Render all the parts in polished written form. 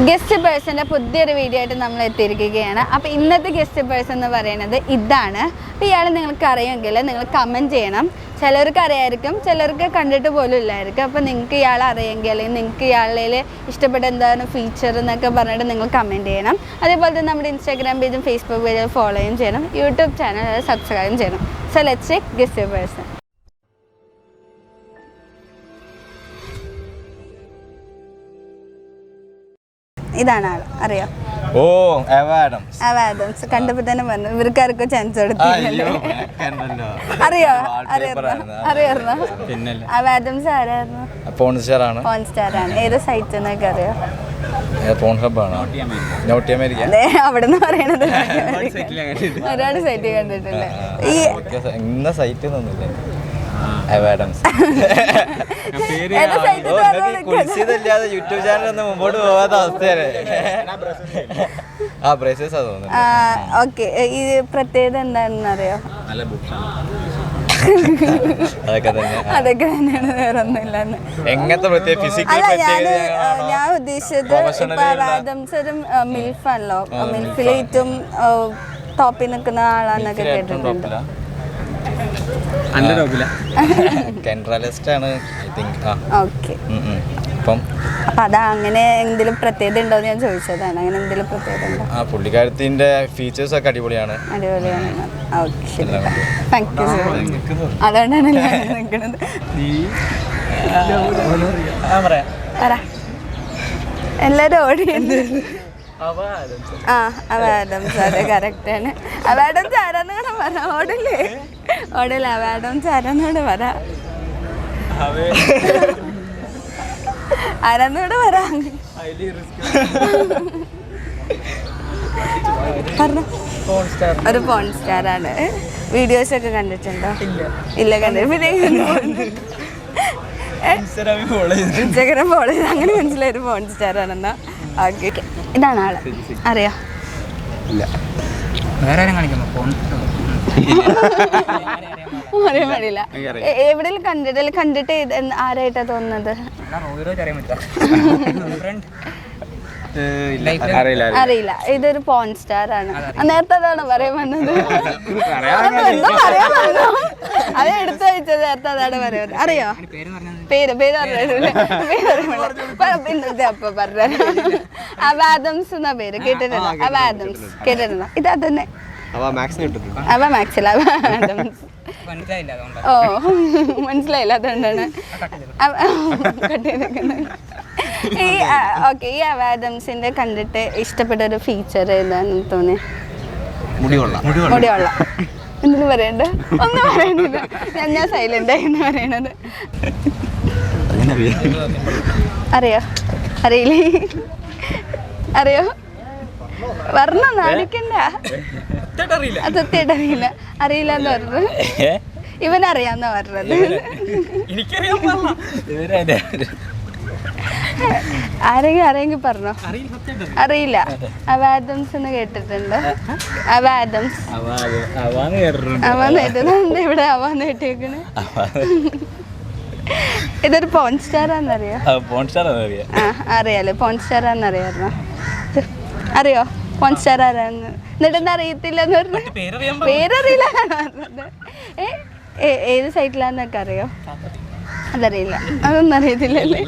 Guest പേഴ്സൻ്റെ പുതിയൊരു video ആയിട്ട് നമ്മൾ എത്തിയിരിക്കുകയാണ്. അപ്പോൾ ഇന്നത്തെ ഗസ്റ്റ് പേഴ്സൺ എന്ന് പറയുന്നത് ഇതാണ്. അപ്പോൾ ഇയാൾ നിങ്ങൾക്ക് അറിയുമെങ്കിൽ നിങ്ങൾ കമൻറ്റ് ചെയ്യണം. ചിലർക്ക് അറിയായിരിക്കും, ചിലർക്ക് കണ്ടിട്ട് പോലും ഇല്ലായിരിക്കും. അപ്പോൾ നിങ്ങൾക്ക് ഇയാളെ അറിയുമെങ്കിൽ അല്ലെങ്കിൽ നിങ്ങൾക്ക് ഇയാളിൽ ഇഷ്ടപ്പെട്ട എന്താണ് ഫീച്ചർ എന്നൊക്കെ പറഞ്ഞിട്ട് നിങ്ങൾ കമൻറ്റ് ചെയ്യണം. അതേപോലെ തന്നെ നമ്മുടെ ഇൻസ്റ്റാഗ്രാം പേജും ഫേസ്ബുക്ക് പേജും ഫോളോയും ചെയ്യണം. യൂട്യൂബ് ചാനൽ സബ്സ്ക്രൈബും ചെയ്യണം. So let's check guest person. ഇതാണ് ആൾ, അറിയോ? ഓ ആഡംസ് കണ്ടപ്പോ തന്നെ പറഞ്ഞു ഇവർക്കാർക്കോ ചാൻസ് കൊടുത്തില്ലല്ലോ. അറിയോ? അറിയായിരുന്നോ? ആഡംസ് ആരായിരുന്നു? പോൺ സ്റ്റാർ ആണ്. ഏത് സൈറ്റ് എന്നൊക്കെ അറിയോ? അതെ, അവിടെ നിന്ന് പറയണത് ഒരുപാട് സൈറ്റ് കണ്ടിട്ടുണ്ട്. ഈ യൂട്യൂബ് ചാനൽ ഒന്നും മുമ്പോട്ട് പോകാത്ത അവസ്ഥയല്ലേ. ഓക്കെ, ഇത് പ്രത്യേകത എന്താണെന്ന് അറിയോ? അതൊക്കെ തന്നെയാണ്, വേറെ ഒന്നുമില്ലെന്ന്. ഞാൻ ഉദ്ദേശിച്ചത് ഇപ്പൊ ആഡംസ് ഒരു മിൽഫാണല്ലോ, മിൽഫിൽ ഏറ്റവും ടോപ്പിൽ നിൽക്കുന്ന ആളാന്നൊക്കെ കേട്ടിട്ടുണ്ട്. അപ്പൊ അതാ അങ്ങനെ എന്തെങ്കിലും പ്രത്യേകത ഉണ്ടോ എന്ന് ഞാൻ ചോദിച്ചതാണ്. അങ്ങനെ എന്തെങ്കിലും പ്രത്യേകത ഉണ്ടോ? പുള്ളിക്കാരത്തിന്റെ ഫീച്ചേഴ്സ് ഒക്കെ അടിപൊളിയാണ്. Thank you. അതുകൊണ്ടാണ് ഞാൻ നിൽക്കുന്നത്. എല്ലാരും ഓടിയുണ്ട്. ആഡംസ്, അതെ, കറക്റ്റ് ആണ്. ആഡംസ് ആരാന്നൂടെ പറ. ഓടല്ലേ ആഡംസ് ആരാന്നൂടെ പറ. ആരാന്നൂടെ പറ. ഒരു പോൺ സ്റ്റാർ ആണ്. വീഡിയോസ് ഒക്കെ കണ്ടിട്ടുണ്ടോ? ഇല്ല, കണ്ടിട്ട് പിന്നെ ഇൻസ്റ്റാഗ്രാം ഫോളോ ചെയ്ത് അങ്ങനെ മനസ്സിലായൊരു പോൺ സ്റ്റാർ ആണെന്നാ. ഓക്കെ, ഇതാണ് ആള്, അറിയോ? അറിയാൻ പാടില്ല. എവിടെയും കണ്ടിട്ട് ആരായിട്ടാ തോന്നുന്നത്? അറിയില്ല. ഇതൊരു പോൺ സ്റ്റാർ ആണ്. നേരത്തെ അതാണ് പറയാൻ വന്നത്. അത് എടുത്തു വെച്ചത് നേരത്തെ അതാണ് പറയാൻ. അറിയോ? പേര് അറിയില്ല. അപ്പൊ പറഞ്ഞ ആഡംസ് എന്നാ പേര്. കേട്ടിട്ടുണ്ടോ? ആഡംസ് കേട്ടിട്ടുണ്ടോ? ഇതാ തന്നെ. മാക്സിൽ ആഡംസ്. ഓ, മനസ്സിലായില്ല, അതുകൊണ്ടാണ് ഓക്കെ. ഈ ആഡംസിന്റെ കണ്ടിട്ട് ഇഷ്ടപ്പെട്ട ഒരു ഫീച്ചർ ഏതാണെന്ന് തോന്നി? മുടിയുള്ള. എന്തെങ്കിലും പറയണ്ട? ഒന്നും പറയണില്ല. ഞാൻ സൈലന്റ് ആയിന്ന് പറയണത്. അറിയോ? അറിയില്ലേ? അറിയോ? പറഞ്ഞ നാണിക്കണ്ട. സത്യമായിട്ട് അറിയില്ല. അറിയില്ല എന്ന് പറഞ്ഞത് ഇവനറിയാന്ന പറഞ്ഞത്. ആരെങ്കിലും പറഞ്ഞോ? അറിയില്ല. ആഡംസ് എന്ന് കേട്ടിട്ടുണ്ട്. ആഡംസ് ഇവിടെ അവാന്ന് കേട്ടേക്കണ്. ഇതൊരു പോൺ സ്റ്റാർ ആണെന്നറിയോ? അറിയാലോ, പോൺ സ്റ്റാർ ആണെന്നറിയാമോ? അറിയോ പോൺ സ്റ്റാർ ആരാന്ന്? എന്നിട്ടെന്താ അറിയത്തില്ലെന്ന് പറഞ്ഞു? പേരറിയില്ല പറഞ്ഞത്. ഏത് സൈറ്റിലാന്നൊക്കെ അറിയോ? അതറിയില്ല. അതൊന്നും അറിയത്തില്ലല്ലേ?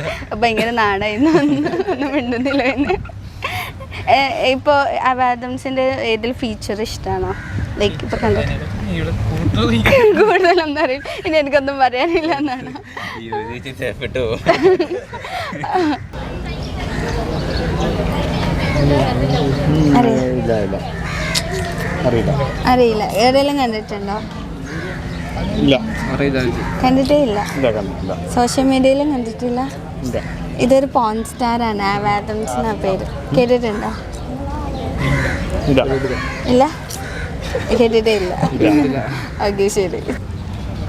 ഭയങ്കര നാടായിരുന്നു, ഒന്നും മിണ്ടുന്നില്ല. പിന്നെ ഇപ്പോൾ ആഡംസിന്റെ ഏതെങ്കിലും ഫീച്ചർ ഇഷ്ടമാണോ? ലൈക്ക് ഇപ്പൊ കണ്ടിട്ട് കൂടുതലൊന്നും അറിയില്ല. ഇനി എനിക്കൊന്നും പറയാനില്ല എന്നാണ്. അറിയില്ല. എവിടെയെല്ലാം കണ്ടിട്ടുണ്ടോ? കണ്ടിട്ടേ ഇല്ല. സോഷ്യൽ മീഡിയയിലും കണ്ടിട്ടില്ല. ഇതൊരു പോൺ സ്റ്റാർ ആണ്. ആഡംസ് എന്നാ പേര്. കേട്ടിട്ടുണ്ടോ? ഇല്ല, കേട്ടിട്ടേ ഇല്ല. ഓക്കെ, ശരി.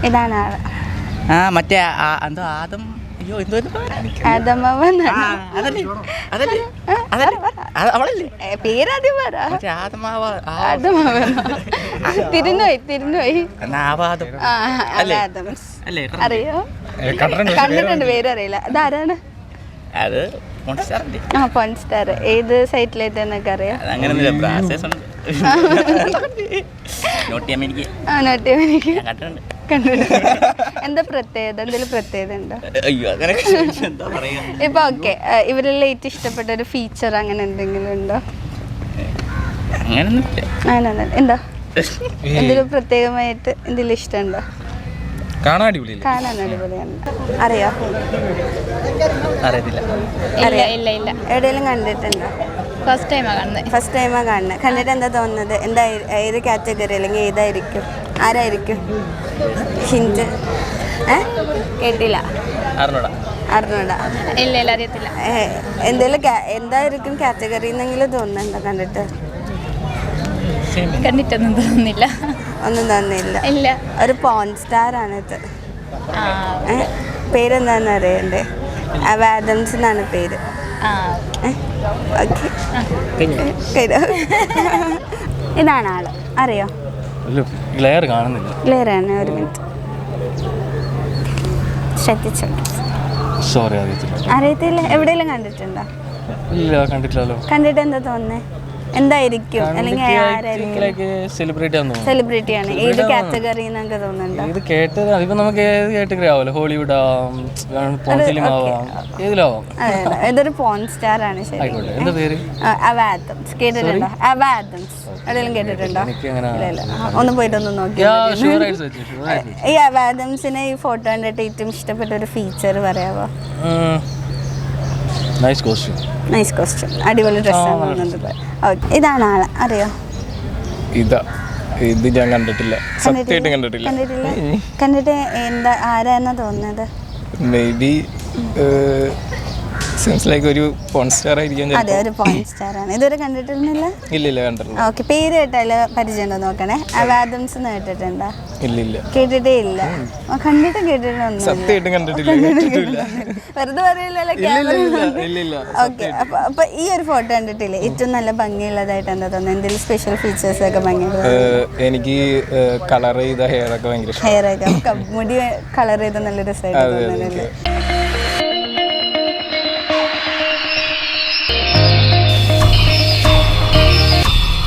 ഇതാണ് ആള്. മറ്റേ എന്തോ ആദം. പേരാദ്യം പറ. തിരുന്നുപോയി. അറിയോ? കണ്ടിട്ടുണ്ട്, പേരറിയില്ല. അതാരാണ്? അത് ആ പോൺ സ്റ്റാർ ഏത് സൈറ്റിലായിട്ട് എന്നൊക്കെ അറിയാം. അങ്ങനെയൊന്നുമില്ല, ബ്രാസേഴ്സ് ഉണ്ട്. നോട്ടി അമേരിക്ക ആ നോട്ടി എനിക്ക് കണ്ടിട്ടുണ്ട്. കണ്ടിട്ടുണ്ട്. എന്താ പ്രത്യേകത, എന്തെങ്കിലും പ്രത്യേകത ഉണ്ടോ? അയ്യോ അങ്ങനെ എന്താ പറയാ. ഇപ്പൊ ഓക്കെ, ഇവരെല്ലാം ഏറ്റവും ഇഷ്ടപ്പെട്ട ഒരു ഫീച്ചർ അങ്ങനെ എന്തെങ്കിലും ഉണ്ടോ? അങ്ങനെയൊന്നുമില്ല. അങ്ങനെ എന്താ എന്തെങ്കിലും പ്രത്യേകമായിട്ട് എന്തെങ്കിലും ഇഷ്ടമുണ്ടോ? കാണാൻ അടിപൊളിയല്ലേ? കാണാൻ അടിപൊളിയാണ്. അറിയോ? അറിയത്തില്ല. ഇല്ല എവിടെയെങ്കിലും കണ്ടിട്ടുണ്ടോ? ഫസ്റ്റ് ടൈമാണ് കാണുന്നത്. ഫസ്റ്റ് ടൈമാണ് കാണുന്നത്. കണ്ടിട്ട് എന്താ തോന്നുന്നത്? എന്താ ഏത് കാറ്റഗറി അല്ലെങ്കിൽ ഏതായിരിക്കും, ആരായിരിക്കും? ഹിന്റ് കേട്ടില്ല, അറിഞ്ഞൂടാ. അറിഞ്ഞൂടാ. ഇല്ല അറിയത്തില്ല. എന്തെങ്കിലും എന്തായിരിക്കും കാറ്റഗറി എന്നെങ്കിലും തോന്നുന്നുണ്ടോ കണ്ടിട്ട്? കണ്ടിട്ടൊന്നും തോന്നുന്നില്ല. ഒന്നും തോന്നുന്നില്ല. ഇല്ല. ഒരു പോൺ സ്റ്റാർ ആണിത്. പേരെന്താണെന്ന് അറിയണ്ടേ? ആദംസ് എന്നാണ് പേര്. ഇതാണ് ആള്, അറിയോ? ഗ്ലെയർ കാണുന്നില്ല. ക്ലിയറാണ്. ഒരു മിനിറ്റ് ശ്രദ്ധിച്ചോ. സോറി, അറിയത്തില്ല. അറിയത്തില്ല. എവിടെയെങ്കിലും കണ്ടിട്ടുണ്ടോ? ഇല്ല, കണ്ടിട്ടില്ലല്ലോ. കണ്ടിട്ട് എന്താ തോന്നുന്നത്? എന്തായിരിക്കും അല്ലെങ്കിൽ ആരായിരിക്കും? സെലിബ്രിറ്റി ആണെന്ന് തോന്നുന്നു. സെലിബ്രിറ്റി ആണ്. ഏത് കാറ്റഗറി എന്നൊക്കെ തോന്നുന്നുണ്ടോ? ഇത് കേട്ടത് അതിപ്പോ നമുക്ക് ഏത് കാറ്റഗറി ആവാമല്ലോ. ഹോളിവുഡ് ആവാം, ഫിലിം ആവാം, ഏതിലാവാം. അതെ, ഇതൊരു പോൺ സ്റ്റാർ ആണ്. ശരി, ആയിക്കോട്ടെ. എന്താ പേര്? അവാദംസ്. കേട്ടിട്ടുണ്ടോ? അവാദംസ് എവിടെയെങ്കിലും കേട്ടിട്ടുണ്ടോ? ഇല്ല. ഒന്ന് പോയിട്ടൊന്ന് നോക്കി. ഈ അവാദംസിനെ ഈ ഫോട്ടോ കണ്ടിട്ട് ഏറ്റവും ഇഷ്ടപ്പെട്ട ഒരു ഫീച്ചർ പറയാവോ? Nice costume. നൈസ് കോസ്റ്റ്യൂം, അടിപൊളി ഡ്രസ്സാണ് തോന്നുന്നത്. ഓക്കെ, ഇതാണ് ആള്, അറിയോ? ഇത് ഞാൻ കണ്ടിട്ടില്ല, സത്യമായിട്ടും കണ്ടിട്ടില്ല. കണ്ടിട്ട് എന്താ ആരാന്നാ തോന്നുന്നത്? മേ ബി സെൻസ് ലൈക്ക് ഒരു പോൺ സ്റ്റാർ ആയിരിക്കും. അതെ, ഒരു പോൺ സ്റ്റാർ ആണ്. ഇതുവരെ കണ്ടിട്ടില്ല? ഇല്ല കണ്ടിട്ടില്ല. ഓക്കെ, പേര് കേട്ടാല് പരിചയം ഉണ്ടോ നോക്കണേ. അവാദംസ് എന്ന് കേട്ടിട്ടുണ്ടോ? ഇല്ല കേട്ടിട്ടേ ഇല്ല. കണ്ടിട്ടും കേട്ടിട്ടൊന്നും സത്യമായിട്ടും കണ്ടിട്ടില്ല. വെറുതെ പറയില്ലല്ലോ. ഓക്കെ, അപ്പൊ ഈ ഒരു ഫോട്ടോ കണ്ടിട്ടില്ലേ? ഏറ്റവും നല്ല ഭംഗിയുള്ളതായിട്ട് എന്താ തോന്നുന്നത്? എന്തെങ്കിലും സ്പെഷ്യൽ ഫീച്ചേഴ്സ് ഒക്കെ ഭംഗിയുള്ളത്? എനിക്ക് കളർ ചെയ്ത ഹെയർ ഒക്കെ ഭയങ്കര ഹെയർ ഒക്കെ മുടി കളർ ചെയ്ത നല്ല രസമായിട്ട് തോന്നുന്നില്ലേ?